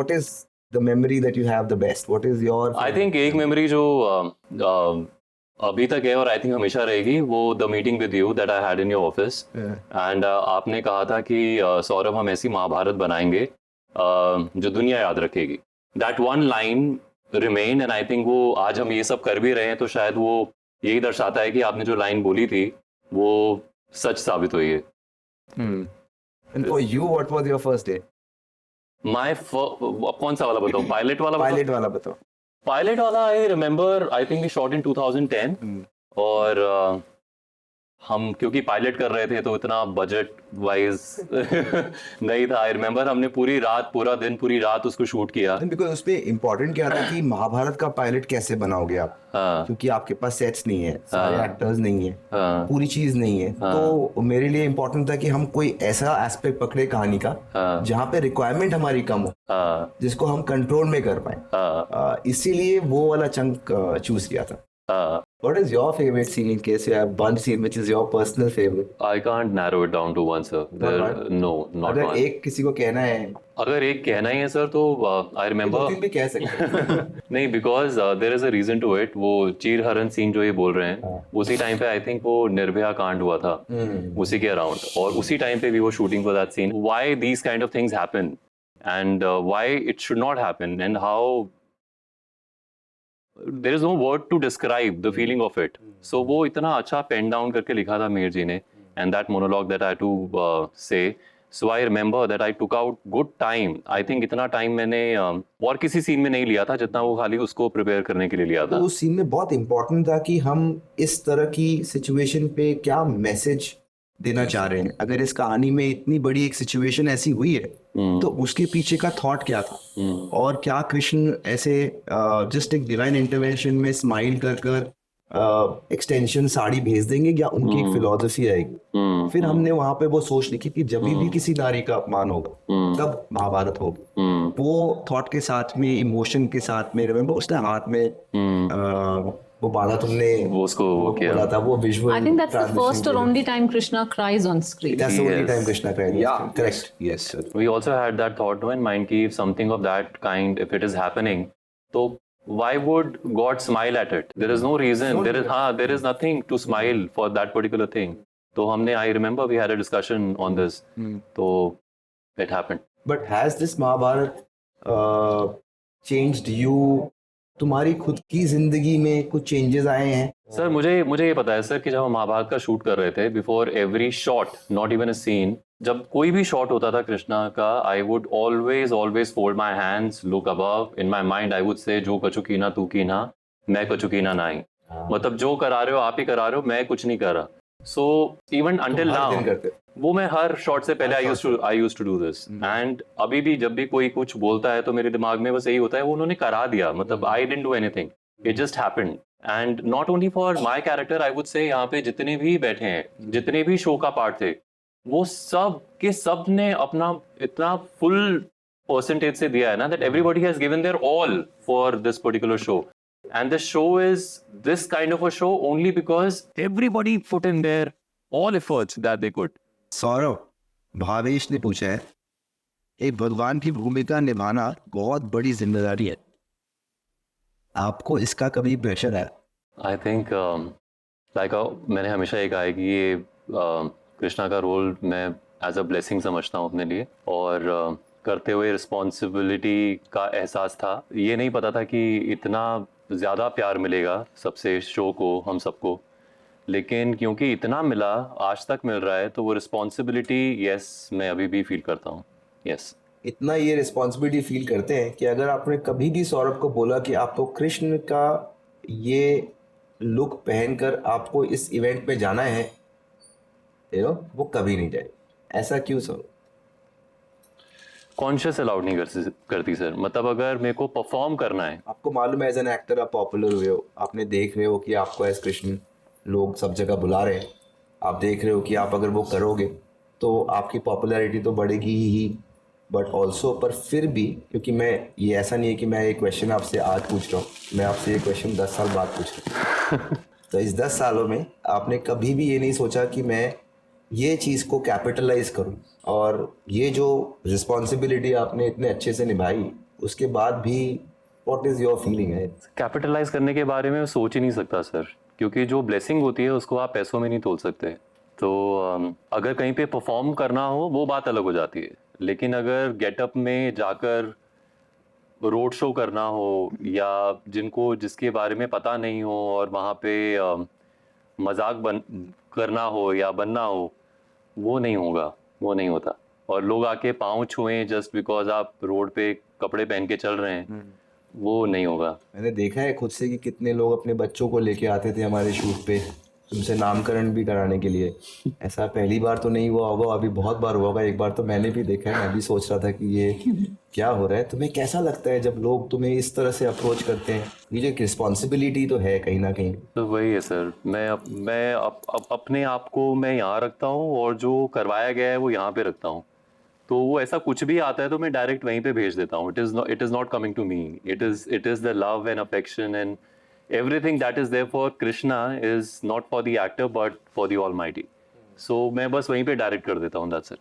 what is the memory that you have the best? What is your? I think एक memory जो अभी तक है और I think हमेशा रहेगी, वो the meeting with you that I had in your office. And आपने कहा था कि सौरभ हम ऐसी महाभारत बनाएंगे जो दुनिया याद रखेगी. That one line remain and I think वो आज हम ये सब कर भी रहे हैं तो शायद वो यही दर्शाता है कि आपने जो लाइन बोली थी वो सच साबित हुई है. And for you, what was your first day? कौन सा वाला बताओ? पायलट वाला बताओ. पायलट वाला I remember, I think we shot in 2010 और हम क्योंकि पायलट कर रहे थे तो इतना बजट वाइज नहीं था. आई रिमेम्बर हमने पूरी रात उसको शूट किया. बिकॉज उस पे इम्पोर्टेंट क्या था कि महाभारत का पायलट कैसे बनाओगे आप. क्योंकि आपके पास सेट्स नहीं है, सारे एक्टर्स नहीं है, पूरी चीज नहीं है. तो मेरे लिए इम्पोर्टेंट था कि हम कोई ऐसा एस्पेक्ट पकड़े कहानी का जहाँ पे रिक्वायरमेंट हमारी कम हो, जिसको हम कंट्रोल में कर पाए. इसीलिए वो वाला चंक चूज किया था. What is your favorite scene in case you have one scene which is your personal favorite? I can't narrow it down to one, sir. No, not अगर one. एक किसी को कहना है, अगर एक कहना ही है सर तो I remember. दो तीन भी कह सकते नहीं, because there is a reason to it. वो चीर हरण सीन जो ये बोल रहे हैं, उसी टाइम पे I think वो निर्भया कांड हुआ था, उसी के अराउंड, और उसी टाइम पे we were shooting for that scene. Why these kind of things happen and why it should not happen and how there is no word to describe the feeling of it. So वो इतना अच्छा pen down करके लिखा था मीर जी ने, and that monologue that I had to say. So I remember that I took out good time. I think इतना time मैंने और किसी सीन में नहीं लिया था जितना वो खाली उसको प्रिपेयर करने के लिए लिया था. तो उस सीन में बहुत इम्पोर्टेंट था कि हम इस तरह की सिचुएशन पे क्या मैसेज देना चाह रहे हैं. अगर इस कहानी में इतनी बड़ी एक सिचुएशन ऐसी हुई है तो उसके पीछे का थॉट क्या था, और क्या कृष्ण ऐसे जस्ट एक डिवाइन इंटरवेंशन में स्माइल कर एक्सटेंशन साड़ी भेज देंगे, या उनकी एक फिलॉसफी रहेगी. फिर हमने वहां पे वो सोच लिखी कि जब भी किसी नारी का अपमान होगा तब महाभारत होगी. वो थॉट के साथ में, इमोशन के साथ में, रिमेम्बर उसने हाथ में वो बाला तुमने वो उसको वो किया बोला था, वो visual. I think that's the first or only time Krishna cries on screen. That's the only time Krishna cried. Yeah, correct. Yes, sir. We also had that thought in mind कि if something of that kind, if it is happening, तो why would God smile at it? There is no reason. There is nothing to smile for that particular thing. तो हमने, I remember we had a discussion on this. तो it happened. But has this Mahabharat changed you? तुम्हारी खुद की जिंदगी में कुछ changes आए हैं? सर मुझे ये पता है सर कि जब हम महाभारत का शूट कर रहे थे, before every shot, not even a scene, जब कोई भी शॉट होता था कृष्णा का, I would always fold my hands, look above. In my mind I would say जो कछु कीना तू कीना, मैं कछु कीना नहीं. मतलब जो करा रहे हो आप ही करा रहे हो, मैं कुछ नहीं कर रहा. So even until now, वो मैं हर शॉट से पहले I used to do this. And अभी भी जब भी कोई कुछ बोलता है तो मेरे दिमाग में बस यही होता है, वो उन्होंने करा दिया. मतलब I didn't do anything. It just happened. And not only for my character, I would say यहाँ पे जितने भी बैठे हैं, जितने भी शो का पार्ट थे, वो सब के सब ने अपना इतना फुल परसेंटेज से दिया है ना, that everybody has given their all for this particular show. And the show is this kind of a show only because everybody put in their all efforts that they could. Saurabh, Bhavesh ने पूछा है, एक भगवान की भूमिका निभाना बहुत बड़ी जिम्मेदारी है, आपको इसका कभी प्रेशर है? I think मैंने हमेशा ये कहा है कि ये कृष्णा का रोल मैं एज अ ब्लेसिंग समझता हूँ अपने लिए, और करते हुए रिस्पॉन्सिबिलिटी का एहसास था. ये नहीं पता था कि इतना ज़्यादा प्यार मिलेगा सबसे शो को, हम सबको, लेकिन क्योंकि इतना मिला, आज तक मिल रहा है, तो वो रिस्पॉन्सिबिलिटी यस मैं अभी भी फील करता हूँ. यस, इतना ये रिस्पॉन्सिबिलिटी फील करते हैं कि अगर आपने कभी भी सौरभ को बोला कि आपको कृष्ण का ये लुक पहनकर आपको इस इवेंट पे जाना है, वो कभी नहीं जाए. ऐसा क्यों सौरभ? कॉन्शियस अलाउड नहीं करती सर. मतलब अगर मेरे को परफॉर्म करना है, आपको मालूम है एज एन एक्टर आप पॉपुलर हुए हो, आपने देख रहे हो कि आपको एज कृष्ण लोग सब जगह बुला रहे हैं, आप देख रहे हो कि आप अगर वो करोगे तो आपकी पॉपुलैरिटी तो बढ़ेगी ही, बट ऑल्सो, पर फिर भी, क्योंकि मैं ये ऐसा नहीं है कि मैं ये क्वेश्चन आपसे आज पूछ रहा हूँ, मैं आपसे ये क्वेश्चन 10 साल बाद पूछ रहा हूँ. तो इस 10 सालों में आपने कभी भी ये नहीं सोचा कि मैं ये चीज़ को कैपिटलाइज करूं, और ये जो रिस्पॉन्सिबिलिटी आपने इतने अच्छे से निभाई उसके बाद भी व्हाट इज योर फीलिंग है? कैपिटलाइज करने के बारे में मैं सोच ही नहीं सकता सर, क्योंकि जो ब्लेसिंग होती है उसको आप पैसों में नहीं तोल सकते। तो अगर कहीं पे परफॉर्म करना हो वो बात अलग हो जाती है, लेकिन अगर गेटअप में जाकर रोड शो करना हो या जिनको जिसके बारे में पता नहीं हो और वहाँ पे मजाक करना हो या बनना हो, वो नहीं होगा, वो नहीं होता। और लोग आके पाँव छुएं जस्ट बिकॉज आप रोड पे कपड़े पहन के चल रहे हैं, वो नहीं होगा। मैंने देखा है खुद से कि कितने लोग अपने बच्चों को लेके आते थे हमारे शूट पे, उनसे नामकरण भी कराने के लिए। ऐसा पहली बार तो नहीं हुआ होगा, अभी बहुत बार हुआ होगा। एक बार तो मैंने भी देखा है, मैं भी सोच रहा था कि ये क्या हो रहा है। तुम्हें कैसा लगता है जब लोग तुम्हें इस तरह से अप्रोच करते हैं? ये जो रिस्पॉन्सिबिलिटी तो है कहीं ना कहीं। तो वही है सर, मैं अपने आप को मैं यहाँ रखता हूँ और जो करवाया गया है वो यहाँ पे रखता हूँ। तो वो ऐसा कुछ भी आता है तो मैं डायरेक्ट वहीं पे भेज देता हूँ। It is not coming to me, it is the love and affection and everything that is there for Krishna is not for the actor but for the almighty. So मैं बस वहीं पे डायरेक्ट कर देता हूँ, दैट्स इट।